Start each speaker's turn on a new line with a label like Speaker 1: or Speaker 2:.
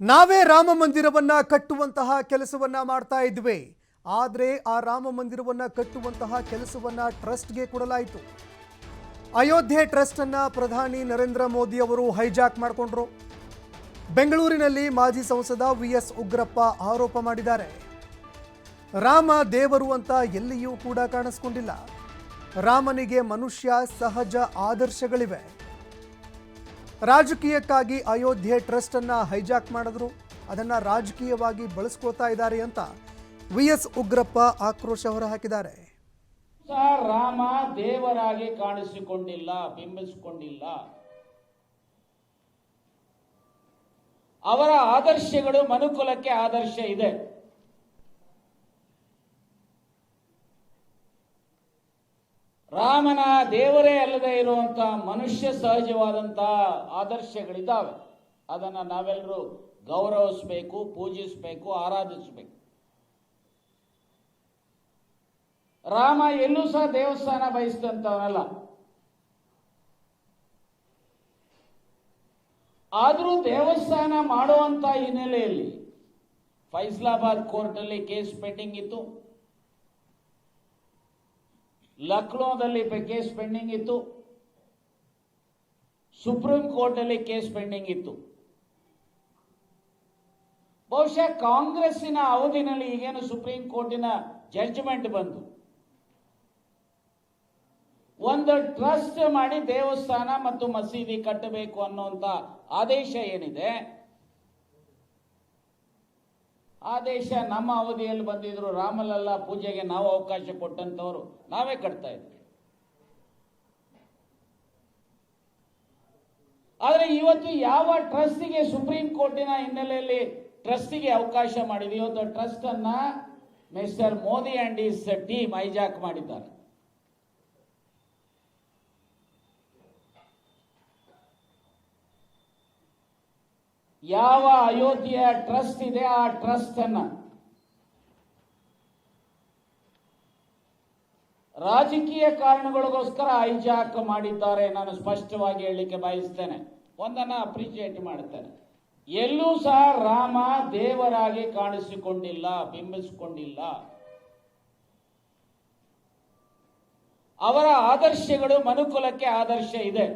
Speaker 1: ನಾವೇ ರಾಮ ಮಂದಿರವನ್ನ ಕಟ್ಟುವಂತಹ ಕೆಲಸವನ್ನ ಮಾಡ್ತಾ ಇದ್ವಿ. ಆದರೆ ಆ ರಾಮ ಮಂದಿರವನ್ನ ಕಟ್ಟುವಂತಹ ಕೆಲಸವನ್ನ ಟ್ರಸ್ಟ್ಗೆ ಕೊಡಲಾಯಿತು. ಅಯೋಧ್ಯೆ ಟ್ರಸ್ಟ್ ಅನ್ನ ಪ್ರಧಾನಿ ನರೇಂದ್ರ ಮೋದಿ ಅವರು ಹೈಜಾಕ್ ಮಾಡಿಕೊಂಡ್ರು. ಬೆಂಗಳೂರಿನಲ್ಲಿ ಮಾಜಿ ಸಂಸದ ವಿ.ಎಸ್. ಉಗ್ರಪ್ಪ ಆರೋಪ ಮಾಡಿದ್ದಾರೆ. ರಾಮ ದೇವರು ಅಂತ ಎಲ್ಲಿಯೂ ಕೂಡ ಕಾಣಿಸಿಕೊಂಡಿಲ್ಲ. ರಾಮನಿಗೆ ಮನುಷ್ಯ ಸಹಜ ಆದರ್ಶಗಳಿವೆ. ರಾಜಕೀಯಕ್ಕಾಗಿ ಅಯೋಧ್ಯೆ ಟ್ರಸ್ಟ್ ಅನ್ನ ಹೈಜಾಕ್ ಮಾಡಿದ್ರು. ಅದನ್ನ ರಾಜಕೀಯವಾಗಿ ಬಳಸ್ಕೊಳ್ತಾ ಇದ್ದಾರೆ ಅಂತ ವಿ.ಎಸ್. ಉಗ್ರಪ್ಪ ಆಕ್ರೋಶ ಹೊರಹಾಕಿದ್ದಾರೆ.
Speaker 2: ರಾಮ ದೇವರಾಗಿ ಕಾಣಿಸಿಕೊಂಡಿಲ್ಲ, ಬಿಂಬಿಸಿಕೊಂಡಿಲ್ಲ. ಅವರ ಆದರ್ಶಗಳು ಮನುಕುಲಕ್ಕೆ ಆದರ್ಶ ಇದೆ. ರಾಮನ ದೇವರೇ ಅಲ್ಲದೆ ಇರುವಂತ ಮನುಷ್ಯ ಸಹಜವಾದಂತಹ ಆದರ್ಶಗಳಿದ್ದಾವೆ. ಅದನ್ನ ನಾವೆಲ್ಲರೂ ಗೌರವಿಸಬೇಕು, ಪೂಜಿಸಬೇಕು, ಆರಾಧಿಸಬೇಕು. ರಾಮ ಎಲ್ಲೂ ಸಹ ದೇವಸ್ಥಾನ ಬಯಸಿದಂತವನಲ್ಲ. ಆದರೂ ದೇವಸ್ಥಾನ ಮಾಡುವಂತ ಹಿನ್ನೆಲೆಯಲ್ಲಿ ಫೈಸಲಾಬಾದ್ ಕೋರ್ಟ್ ಅಲ್ಲಿ ಕೇಸ್ ಪೆಂಡಿಂಗ್ ಇತ್ತು, ಲಕ್ನೋದಲ್ಲಿ ಕೇಸ್ ಪೆಂಡಿಂಗ್ ಇತ್ತು, ಸುಪ್ರೀಂ ಕೋರ್ಟ್ ಅಲ್ಲಿ ಕೇಸ್ ಪೆಂಡಿಂಗ್ ಇತ್ತು. ಬಹುಶಃ ಕಾಂಗ್ರೆಸ್ಸಿನ ಅವಧಿನಲ್ಲಿ ಈಗೇನು ಸುಪ್ರೀಂ ಕೋರ್ಟಿನ ಜಡ್ಜ್ಮೆಂಟ್ ಬಂತು, ಒಂದು ಟ್ರಸ್ಟ್ ಮಾಡಿ ದೇವಸ್ಥಾನ ಮತ್ತು ಮಸೀದಿ ಕಟ್ಟಬೇಕು ಅನ್ನುವಂತ ಆದೇಶ ಏನಿದೆ, ಆದೇಶ ನಮ್ಮ ಅವಧಿಯಲ್ಲಿ ಬಂದಿದ್ರು. ರಾಮಲಲ್ಲಾ ಪೂಜೆಗೆ ನಾವು ಅವಕಾಶ ಕೊಟ್ಟಂತವರು ನಾವೇ ಕಟ್ತಾ ಇದ್ವಿ. ಆದ್ರೆ ಇವತ್ತು ಯಾವ ಟ್ರಸ್ಟಿಗೆ ಸುಪ್ರೀಂ ಕೋರ್ಟಿನ ಹಿನ್ನೆಲೆಯಲ್ಲಿ ಟ್ರಸ್ಟಿಗೆ ಅವಕಾಶ ಮಾಡಿದೆ, ಇವತ್ತು ಟ್ರಸ್ಟ್ ಅನ್ನ mister Modi and is team hijack ಮಾಡಿದ್ದಾರೆ. ಯಾವ ಅಯೋಧ್ಯೆಯ ಟ್ರಸ್ಟ್ ಇದೆ ಆ ಟ್ರಸ್ಟ್ ಅನ್ನ ರಾಜಕೀಯ ಕಾರಣಗಳಿಗೋಸ್ಕರ ಹೈಜಾಕ್ ಮಾಡಿದ್ದಾರೆ. ನಾನು ಸ್ಪಷ್ಟವಾಗಿ ಹೇಳಲಿಕ್ಕೆ ಬಯಸ್ತೇನೆ, ಒಂದನ್ನ ಅಪ್ರಿಶಿಯೇಟ್ ಮಾಡ್ತೇನೆ. ಎಲ್ಲೂ ಸಹ ರಾಮ ದೇವರಾಗಿ ಕಾಣಿಸಿಕೊಂಡಿಲ್ಲ, ಬಿಂಬಿಸಿಕೊಂಡಿಲ್ಲ. ಅವರ ಆದರ್ಶಗಳು ಮನುಕುಲಕ್ಕೆ ಆದರ್ಶ ಇದೆ.